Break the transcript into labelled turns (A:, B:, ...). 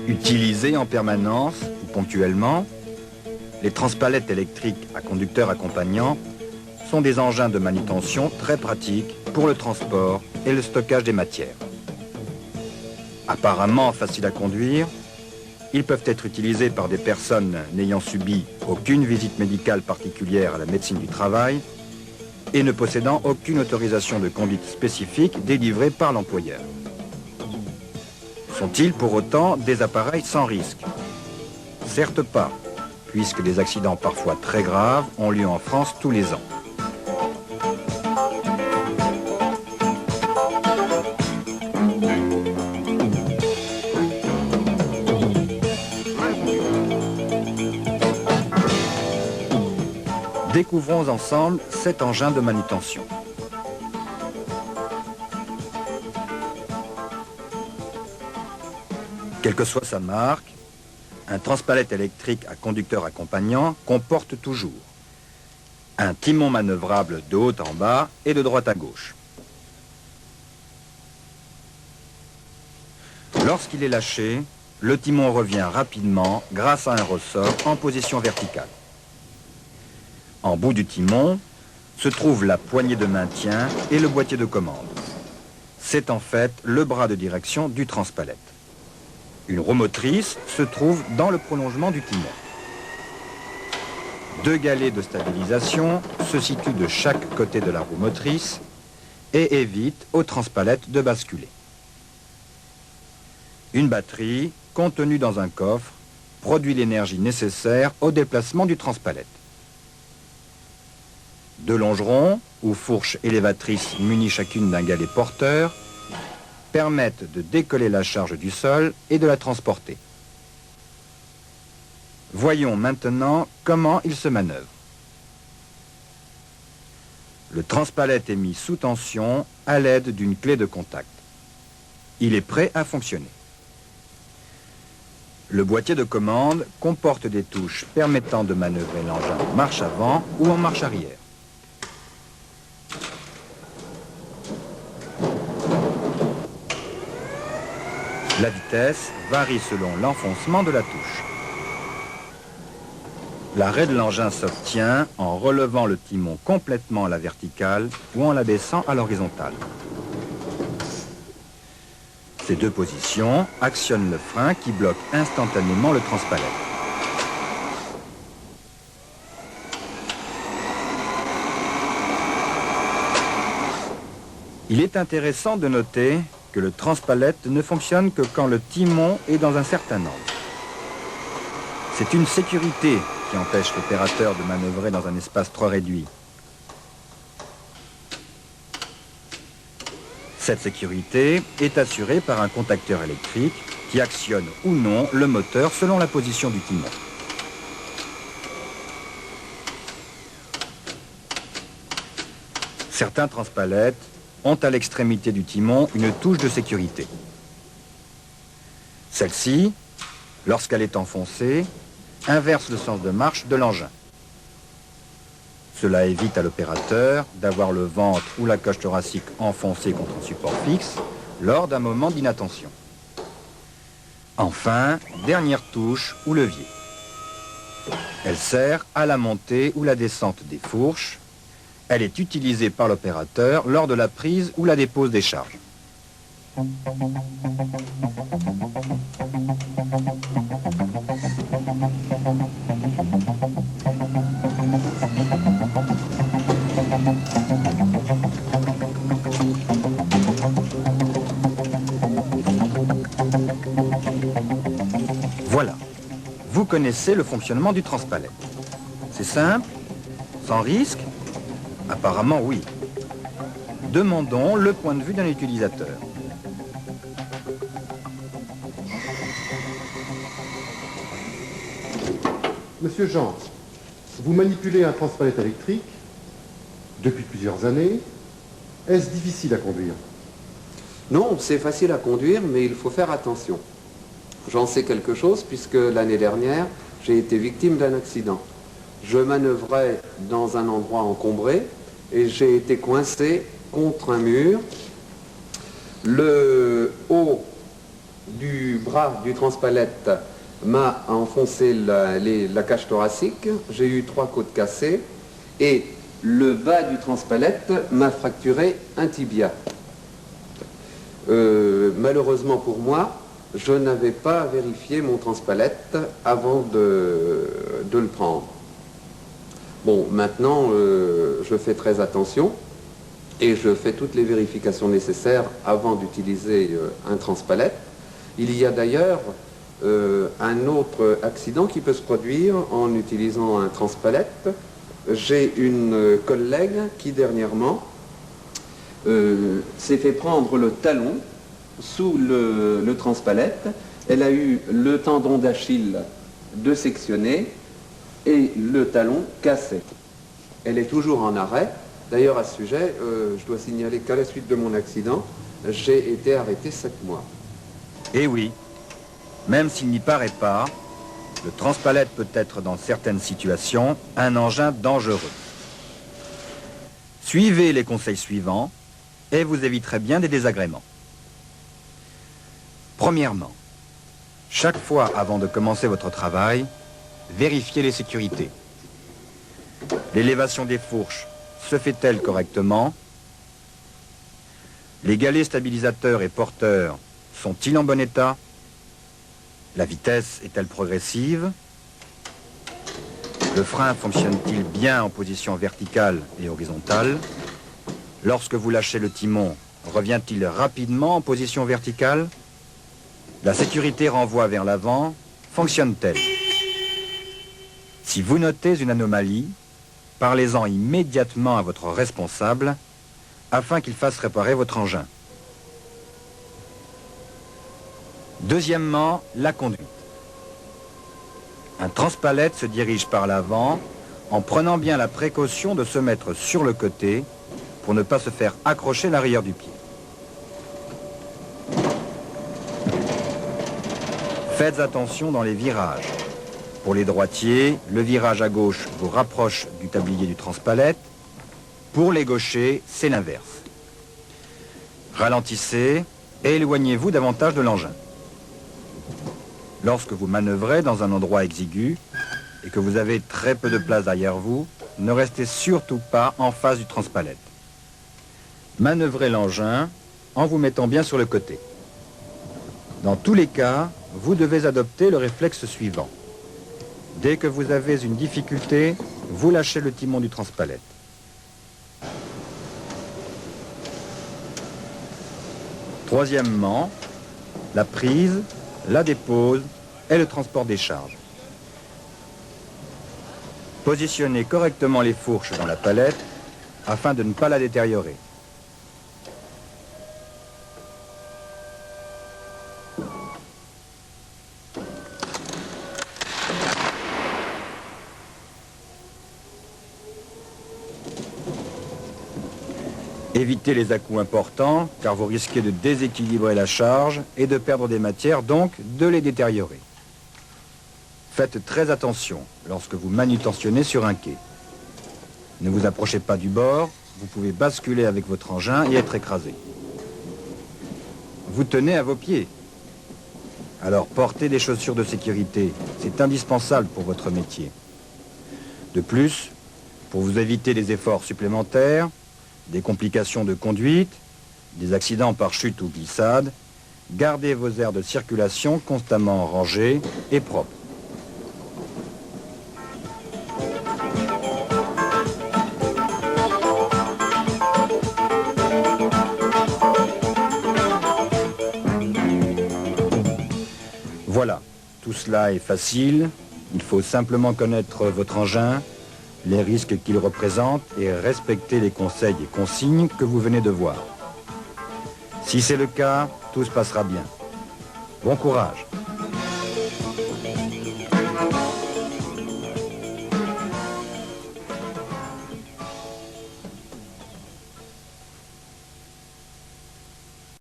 A: Utilisés en permanence ou ponctuellement, les transpalettes électriques à conducteur accompagnant sont des engins de manutention très pratiques pour le transport et le stockage des matières. Apparemment faciles à conduire, ils peuvent être utilisés par des personnes n'ayant subi aucune visite médicale particulière à la médecine du travail et ne possédant aucune autorisation de conduite spécifique délivrée par l'employeur. Sont-ils pour autant des appareils sans risque? Certes pas, puisque des accidents parfois très graves ont lieu en France tous les ans. Découvrons ensemble cet engin de manutention. Quelle que soit sa marque, un transpalette électrique à conducteur accompagnant comporte toujours un timon manœuvrable de haut en bas et de droite à gauche. Lorsqu'il est lâché, le timon revient rapidement grâce à un ressort en position verticale. En bout du timon se trouve la poignée de maintien et le boîtier de commande. C'est en fait le bras de direction du transpalette. Une roue motrice se trouve dans le prolongement du timon. Deux galets de stabilisation se situent de chaque côté de la roue motrice et évitent au transpalette de basculer. Une batterie, contenue dans un coffre, produit l'énergie nécessaire au déplacement du transpalette. Deux longerons, ou fourches élévatrices munies chacune d'un galet porteur, permettent de décoller la charge du sol et de la transporter. Voyons maintenant comment il se manœuvre. Le transpalette est mis sous tension à l'aide d'une clé de contact. Il est prêt à fonctionner. Le boîtier de commande comporte des touches permettant de manœuvrer l'engin en marche avant ou en marche arrière. La vitesse varie selon l'enfoncement de la touche. L'arrêt de l'engin s'obtient en relevant le timon complètement à la verticale ou en l'abaissant à l'horizontale. Ces deux positions actionnent le frein qui bloque instantanément le transpalette. Il est intéressant de noter que le transpalette ne fonctionne que quand le timon est dans un certain angle. C'est une sécurité qui empêche l'opérateur de manœuvrer dans un espace trop réduit. Cette sécurité est assurée par un contacteur électrique qui actionne ou non le moteur selon la position du timon. Certains transpalettes ont à l'extrémité du timon une touche de sécurité. Celle-ci, lorsqu'elle est enfoncée, inverse le sens de marche de l'engin. Cela évite à l'opérateur d'avoir le ventre ou la cage thoracique enfoncée contre un support fixe lors d'un moment d'inattention. Enfin, dernière touche ou levier. Elle sert à la montée ou la descente des fourches. Elle est utilisée par l'opérateur lors de la prise ou la dépose des charges. Voilà, vous connaissez le fonctionnement du transpalette. C'est simple, sans risque? Apparemment, oui. Demandons le point de vue d'un utilisateur.
B: Monsieur Jean, vous manipulez un transpalette électrique depuis plusieurs années. Est-ce difficile à conduire?
C: Non, c'est facile à conduire, mais il faut faire attention. J'en sais quelque chose puisque l'année dernière, j'ai été victime d'un accident. Je manœuvrais dans un endroit encombré et j'ai été coincé contre un mur. Le haut du bras du transpalette m'a enfoncé la cage thoracique, j'ai eu 3 côtes cassées et le bas du transpalette m'a fracturé un tibia. Malheureusement pour moi, je n'avais pas vérifié mon transpalette avant de le prendre. Bon, maintenant, je fais très attention et je fais toutes les vérifications nécessaires avant d'utiliser un transpalette. Il y a d'ailleurs un autre accident qui peut se produire en utilisant un transpalette. J'ai une collègue qui dernièrement s'est fait prendre le talon sous le transpalette. Elle a eu le tendon d'Achille de sectionner et le talon cassé. Elle est toujours en arrêt. D'ailleurs, à ce sujet, je dois signaler qu'à la suite de mon accident, j'ai été arrêté 7 mois.
A: Eh oui, même s'il n'y paraît pas, le transpalette peut être dans certaines situations un engin dangereux. Suivez les conseils suivants et vous éviterez bien des désagréments. Premièrement, chaque fois avant de commencer votre travail, vérifiez les sécurités. L'élévation des fourches se fait-elle correctement? Les galets stabilisateurs et porteurs sont-ils en bon état? La vitesse est-elle progressive? Le frein fonctionne-t-il bien en position verticale et horizontale? Lorsque vous lâchez le timon, revient-il rapidement en position verticale? La sécurité renvoi vers l'avant fonctionne-t-elle? Si vous notez une anomalie, parlez-en immédiatement à votre responsable afin qu'il fasse réparer votre engin. Deuxièmement, la conduite. Un transpalette se dirige par l'avant en prenant bien la précaution de se mettre sur le côté pour ne pas se faire accrocher l'arrière du pied. Faites attention dans les virages. Pour les droitiers, le virage à gauche vous rapproche du tablier du transpalette. Pour les gauchers, c'est l'inverse. Ralentissez et éloignez-vous davantage de l'engin. Lorsque vous manœuvrez dans un endroit exigu et que vous avez très peu de place derrière vous, ne restez surtout pas en face du transpalette. Manœuvrez l'engin en vous mettant bien sur le côté. Dans tous les cas, vous devez adopter le réflexe suivant. Dès que vous avez une difficulté, vous lâchez le timon du transpalette. Troisièmement, la prise, la dépose et le transport des charges. Positionnez correctement les fourches dans la palette afin de ne pas la détériorer. Évitez les à-coups importants, car vous risquez de déséquilibrer la charge et de perdre des matières, donc de les détériorer. Faites très attention lorsque vous manutentionnez sur un quai. Ne vous approchez pas du bord, vous pouvez basculer avec votre engin et être écrasé. Vous tenez à vos pieds. Alors portez des chaussures de sécurité, c'est indispensable pour votre métier. De plus, pour vous éviter des efforts supplémentaires, des complications de conduite, des accidents par chute ou glissade, gardez vos aires de circulation constamment rangés et propres. Voilà, tout cela est facile. Il faut simplement connaître votre engin, les risques qu'il représente et respecter les conseils et consignes que vous venez de voir. Si c'est le cas, tout se passera bien. Bon courage.